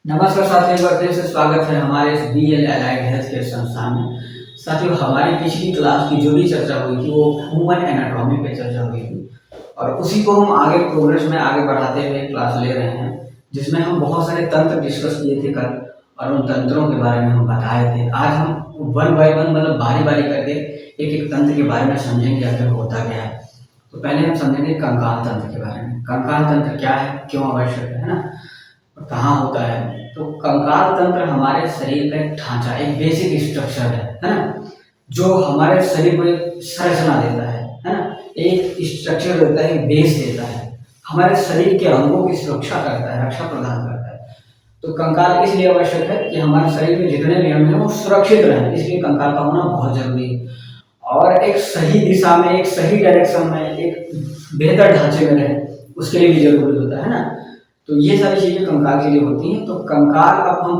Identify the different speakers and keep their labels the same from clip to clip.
Speaker 1: नमस्कार साथियों, एक बार फिर से स्वागत है हमारे इस BL एलाइड हेल्थ केयर संस्थान में। साथियों, हमारी पिछली क्लास की जो भी चर्चा हुई थी वो ह्यूमन एनाटॉमी पे चर्चा हुई थी और उसी को हम आगे प्रोग्रेस में आगे बढ़ाते हुए क्लास ले रहे हैं, जिसमें हम बहुत सारे तंत्र डिस्कस किए थे कल और उन तंत्रों के बारे में हम बताए थे। आज हम वन बाय वन मतलब बारी बारी करके एक एक तंत्र के बारे में समझेंगे आखिर होता क्या है। तो पहले हम समझेंगे कंकाल तंत्र के बारे में। कंकाल तंत्र क्या है, क्यों आवश्यक है ना, और कहाँ होता है। तो कंकाल तंत्र हमारे शरीर का एक ढांचा, एक बेसिक स्ट्रक्चर है ना, जो हमारे शरीर को एक संरचना देता है ना, एक स्ट्रक्चर देता है, एक बेस देता है, हमारे शरीर के अंगों की सुरक्षा करता है, रक्षा प्रदान करता है। तो कंकाल इसलिए आवश्यक है कि हमारे शरीर में जितने भी अंग हैं वो सुरक्षित रहें, इसलिए कंकाल का होना बहुत जरूरी है। और एक सही दिशा में, एक सही डायरेक्शन में, एक बेहतर ढांचे में रहे, उसके लिए भी जरूरी होता है ना। तो ये सारी चीजें कंकाल के लिए होती हैं। तो कंकाल, अब हम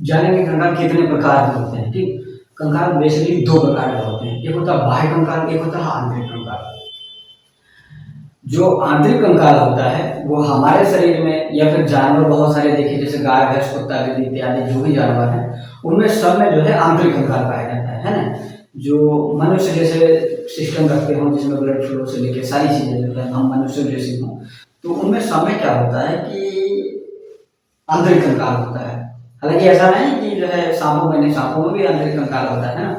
Speaker 1: जानेंगे कंकाल कितने प्रकार के होते हैं। ठीक, कंकाल बेसिकली दो प्रकार के होते हैं, एक होता है बाह्य कंकाल, एक होता है आंतरिक कंकाल। जो आंतरिक कंकाल होता है वो हमारे शरीर में या फिर जानवर बहुत सारे देखे, जैसे गाय भैंस कुत्ता आदि इत्यादि जो भी जानवर हैं उनमें सब में जो है आंतरिक कंकाल पाया जाता है ना। जो मनुष्य जैसे सिस्टम रखते हो, जिसमें ब्लड फ्लो से लेके सारी चीजें जो है हम मनुष्य जैसी हों, तो उनमें सब में क्या होता है कि आंतरिक कंकाल होता है। हालांकि ऐसा नहीं कि जो है सांपों में भी आंतरिक कंकाल होता है ना,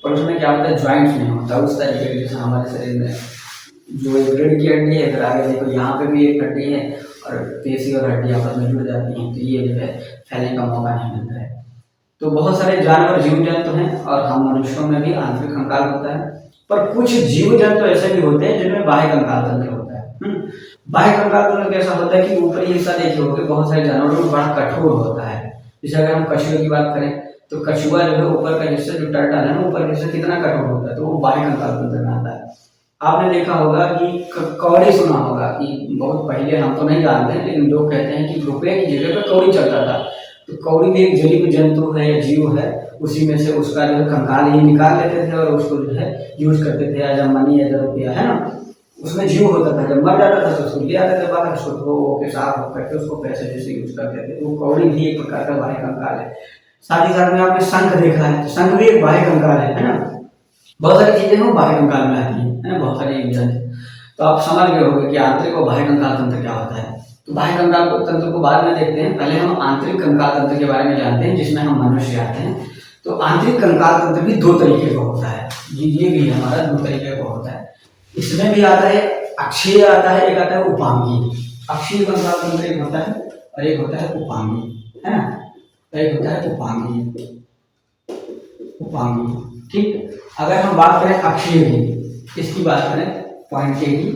Speaker 1: पर उसमें क्या होता है, ज्वाइंट्स नहीं होता उस तरीके के जैसे हमारे शरीर में जो एक रीढ़ की हड्डी है, अगर आगे देखो यहाँ पे भी एक हड्डी है और पेशी और हड्डी आपस में जुड़ जाती हैं, तो ये जो है फैलने का मौका नहीं मिलता है। तो बहुत सारे जानवर जीव जंतु हैं और हम मनुष्यों में भी आंतरिक कंकाल होता है, पर कुछ जीव जंतु ऐसे भी होते हैं जिनमें बाह्य कंकाल तंत्र होता है। बाह्य कंकाल तंत्र कैसा होता है कि ऊपरी हिस्सा देखे होंगे, बहुत सारे जानवरों में बड़ा कठोर होता है। जैसे अगर हम कछुए की बात करें तो कछुआ जो है ऊपर का हिस्सा जो टर्टल है ना, ऊपर का हिस्सा कितना कठोर होता है, तो वो बाह्य कंकाल तंत्र में आता है। आपने देखा होगा कि कौड़ी, सुना होगा कि बहुत पहले, हम तो नहीं जानते लेकिन लोग कहते हैं कि रुपये की जगह पर कौड़ी चलता था। तो कौड़ी भी एक जलीय जंतु है या जीव है, उसी में से उसका जो है कंकाल ही निकाल लेते थे और उसको जो है यूज करते थे as a money, as a रुपया, है ना। उसमें जीव होता था, जब मर जाता था तो उसको ले आते थे बाहर, उसको धो के साफ हो करके उसको पैसे जैसे यूज करते थे। तो कौड़ी भी एक प्रकार का बाह्य कंकाल है। साथ ही साथ में आपने शंख देखा है, तो शंख भी एक बाह्य कंकाल है ना। बहुत सारी चीजें वो बाह्य कंकाल में आती है ना, बहुत सारी जंतु। तो आप समझ गए होंगे कि आंतरिक और बाह्य कंकाल तंत्र क्या होता है। तो बाह्य कंकाल तंत्र को बाद में देखते हैं, पहले हम आंतरिक कंकाल तंत्र के बारे में जानते हैं, जिसमें हम मनुष्य आते हैं। तो आंतरिक कंकाल तंत्र भी दो तरीके का होता है, ये भी हमारा दो तरीके का होता है। इसमें भी आता है अक्षीय आता है, एक आता है उपांगी। अक्षीय कंकाल तंत्र एक होता है और एक होता है उपांगी, है ना। एक होता है उपांगी, उपांगी। ठीक, अगर हम बात करें अक्षीय की, इसकी बात करें पॉइंट के की,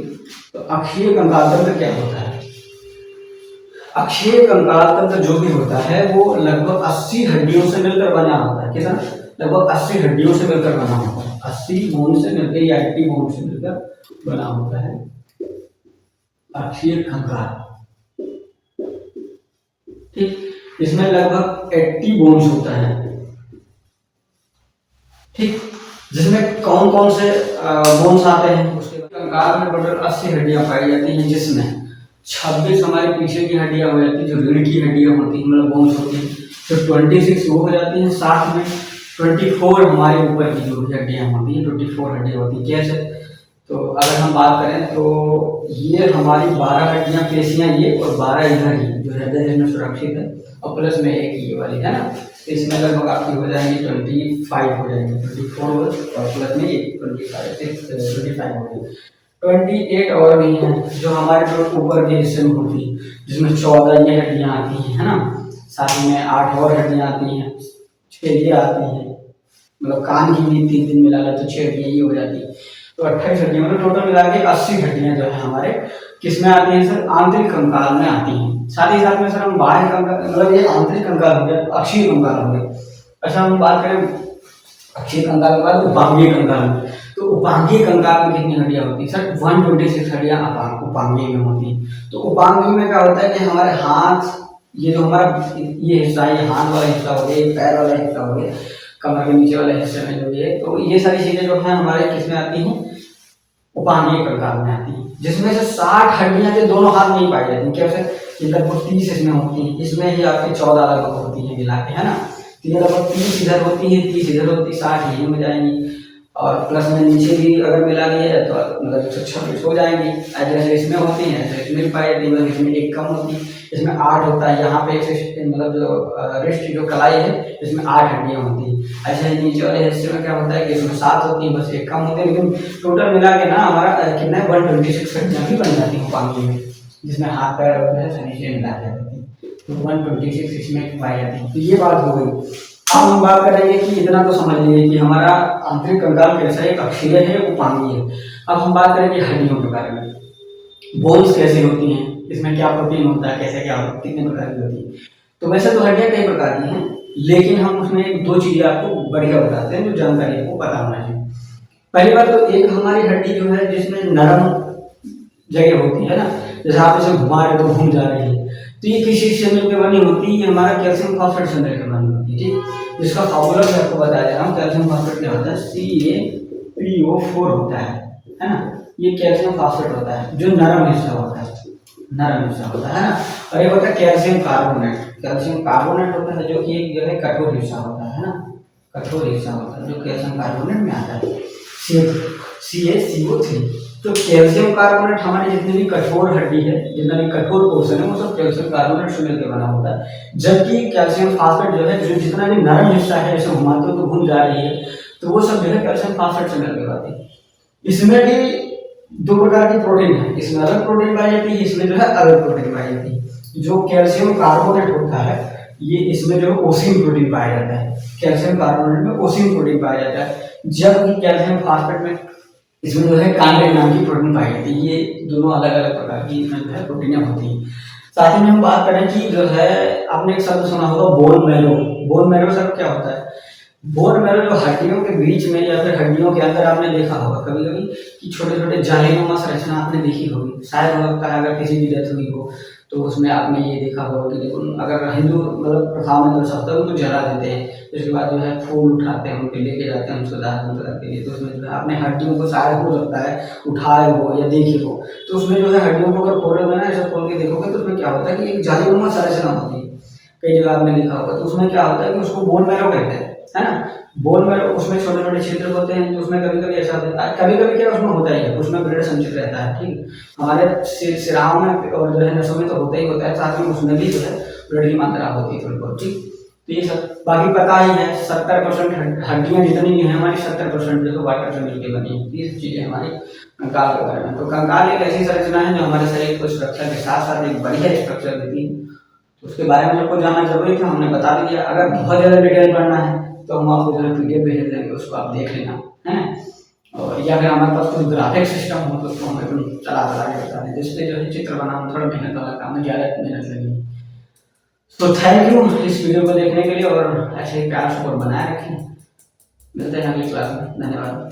Speaker 1: तो अक्षीय कंकाल तंत्र क्या होता है। अक्षीय कंकाल तंत्र जो भी होता है वो लगभग 80 हड्डियों से मिलकर बना होता है। कितना? लगभग 80 हड्डियों से मिलकर बना होता है। 80 बोन से मिलकर या 80 बोन से मिलकर बना होता है अक्षीय कंकाल। ठीक, इसमें लगभग 80 बोन्स होता है। ठीक, जिसमें कौन कौन से बोन्स आते हैं, उसके कंकाल में टोटल 80 हड्डियां पाई जाती हैं, जिसमें 26 हमारे पीछे की हड्डियां हो जाती हैं, जो रीढ़ की हड्डियां होती हैं, मतलब बोन्स होती हैं। तो 26 वो हो जाती हैं, साथ में 24 हमारे ऊपर की जो हड्डियां होती हैं, 24 हड्डियां होती हैं। कैसे? तो अगर हम बात करें तो ये हमारी 12 हड्डियां, पेशियां ये, और 12 इधर ही जो हृदय जिसमें सुरक्षित है, और प्लस में एक ये वाली, है ना। इसमें लगभग आपकी हो जाएंगी 25 हो जाएंगे, 24 और प्लस में एक 25 हो जाएंगे, 28 और भी हैं जो हमारे जो ऊपर के हिस्से में होती है, जिसमें 14 ये हड्डियां आती हैं, है ना। साथ में 8 और हड्डियां आती हैं, 6 ये आती हैं, मतलब कान की भी 3 मिला ले तो 6 हड्डियां ये हो जाती है। तो 28 हड्डियां, मतलब टोटल मिला के 80 हड्डियां जो है हमारे किस में आती हैं सर? आंतरिक कंकाल में आती हैं। साथ ही साथ में सर हम बाह्य कंकाल, मतलब ये आंतरिक कंकाल हो गया, अक्षीय कंकाल हो गया। अच्छा, हम बात करें अक्षीय कंकाल के बाद उपांगीय कंकाल में, तो उपांगीय कंकाल में कितनी हड्डियां होती है सर? 126 हड्डियां उपांगीय में होती हैं। तो उपांगीय में क्या होता है कि हमारे हाथ, ये जो हमारा ये हिस्सा है, हाथ वाला हिस्सा हो गया, पैर वाला हिस्सा हो गया, कमर के नीचे वाले हिस्से में जो है, तो ये सारी चीजें जो है हमारे किस में आती हैं? उपांगीय कंकाल में आती है, जिसमें से 60 हड्डियां जो दोनों हाथ में ही पाई जाती है। कैसे? ये लगभग 30 इसमें होती हैं, इसमें ही आपकी 14 लगभग होती हैं मिला के, है ना। तो ये लगभग 30 इधर होती है, 30 इधर होती है, 60 यही हो जाएंगी, और प्लस में नीचे भी अगर मिला दी है तो मतलब 126 हो जाएंगी। जैसे इसमें होती हैं ऐसे इसमें भी पाई जाती है, मतलब इसमें एक कम होती है, इसमें 8 होता है, यहाँ पे मतलब जो रिस्ट जो कलाई है इसमें 8 हड्डियाँ होती हैं। ऐसे ही नीचे वाले हिस्से में क्या होता है कि इसमें 7 होती है, बस एक कम होती है, लेकिन टोटल मिला के ना हमारा कितना 126 हड्डियाँ भी बन जाती हैं पानी में, जिसमें हाथ पैर और नीचे मिला जाती है, तो 126 इसमें पाई जाती है। तो ये बात हो गई। अब हम बात करेंगे कि इतना तो समझ लीजिए कि हमारा आंतरिक कंकाल कैसा है, एक अक्षीय है, वो पानी है। अब हम बात करेंगे हड्डियों के बारे में। बोन्स कैसे होती हैं, इसमें क्या प्रोटीन होता है, कैसे क्या होता है, कितने प्रकार की होती है। तो वैसे तो हड्डियाँ कई प्रकार की हैं, लेकिन हम उसमें 2 चीज़ें आपको बढ़िया बताते हैं जो जानकारी आपको पता होना चाहिए। पहली बात तो एक हमारी हड्डी जो है जिसमें नरम जगह होती है ना, जैसे आप इसे घुमा रहे तो घूम जा रही है, तो ये किसी से मिलकर बनी होती है, ये हमारा कैल्शियम फॉस्फेट से मिलकर बनी होती है, ठीक। इसका फॉर्मूला मैं आपको बता दे रहा हूँ, कैल्शियम फॉस्फेट क्या होता है, CaPO4 होता है ना। ये कैल्शियम फॉस्फेट होता है जो नरम हिस्सा होता है, नरम हिस्सा होता है ना। और ये होता है कैल्शियम कार्बोनेट, कैल्शियम कार्बोनेट होता है जो कि एक जो है कठोर हिस्सा होता है ना, कठोर हिस्सा होता है जो कैल्शियम कार्बोनेट में आता है, CaCO3। तो कैल्शियम कार्बोनेट हमारी जितनी भी कठोर हड्डी है, जितना भी कठोर पोर्शन है, वो सब कैल्शियम कार्बोनेट से मिलकर बना होता है। जबकि कैल्शियम फॉस्फेट जो है, जो जितना भी नरम हिस्सा है, जैसे घुमाते हो तो घूम जा रही है, तो वो सब जो है कैल्शियम फॉस्फेट से मिलकर आती है। इसमें भी 2 प्रकार की प्रोटीन है, इसमें अलग प्रोटीन पाई जाती है, इसमें जो है अलग प्रोटीन पाई जाती है। जो कैल्शियम कार्बोनेट होता है, ये इसमें जो ओसिन प्रोटीन पाया जाता है, कैल्शियम कार्बोनेट में ओसिन प्रोटीन पाया जाता है, जबकि कैल्शियम फॉस्फेट में इसमें जो है कार्निक नाम की प्रोटीन पाई जाती है। ये दोनों अलग अलग प्रकार की इसमें जो है प्रोटीनें होती हैं। साथ ही में हम बात करें कि जो है आपने एक शब्द सुना होगा bone marrow. Bone marrow sir क्या होता है, बोन मैरो जो हड्डियों के बीच में या फिर हड्डियों के अंदर आपने देखा होगा कभी कभी कि छोटे छोटे जालीनुमा संरचना आपने देखी होगी, शायद हो सकता है अगर किसी की डेथ हुई हो तो उसमें आपने ये देखा होगा कि देखो, अगर हिंदू मतलब प्रथा में जो शब्द है उनको जला देते हैं, उसके बाद जो है फूल उठाते हैं, उनके लेके जाते हैं उसको दाह संस्कार के लिए, तो उसमें जो है अपने हड्डियों को शायद हो सकता है उठाए हो या देखे हो, तो उसमें जो है हड्डियों को अगर खोलोगे ना, ऐसा खोल के देखोगे तो उसमें क्या होता है कि एक जालीनुमा संरचना होती है, कई जगह आपने देखा होगा। तो उसमें क्या होता है कि उसको बोन मैरो कहते हैं, है ना। बोन मैरो, उसमें छोटे छोटे छिद्र होते हैं, तो उसमें कभी कभी ऐसा होता है, कभी कभी क्या उसमें होता ही है, उसमें ब्लड संचित रहता है, ठीक। हमारे सिराओं में और जो है नसों में तो होता ही होता है, साथ में उसमें भी जो है ब्लड की मात्रा होती है थोड़ी बहुत, ठीक। तो ये सब बाकी पता ही है, 70% हड्डियाँ जितनी भी हैं हमारी 70% जो वाटर से मिलकर बनी है। ये चीज़ें हमारी कंकाल के बारे में। तो कंकाल एक ऐसी संरचना है जो हमारे शरीर को सुरक्षा के साथ साथ एक बढ़िया स्ट्रक्चर देती है, तो उसके बारे में आपको जानना जरूरी था, हमने बता दिया। अगर बहुत ज़्यादा डिटेल पढ़ना है तो हम आपको जो है PDF भेज देंगे, उसको आप देख लेना, है ना। और या फिर हमारे पास कोई ग्राफिक सिस्टम हो तो उसको हम एकदम चला के बता दें, जिससे जो है चित्र बनाना थोड़ा मेहनत वाला काम है, ज़्यादा मेहनत लगेगी। तो थैंक यू इस वीडियो को देखने के लिए, और ऐसे ही प्यार सपोर्ट बनाए रखें। मिलते हैं अगली क्लास में, धन्यवाद।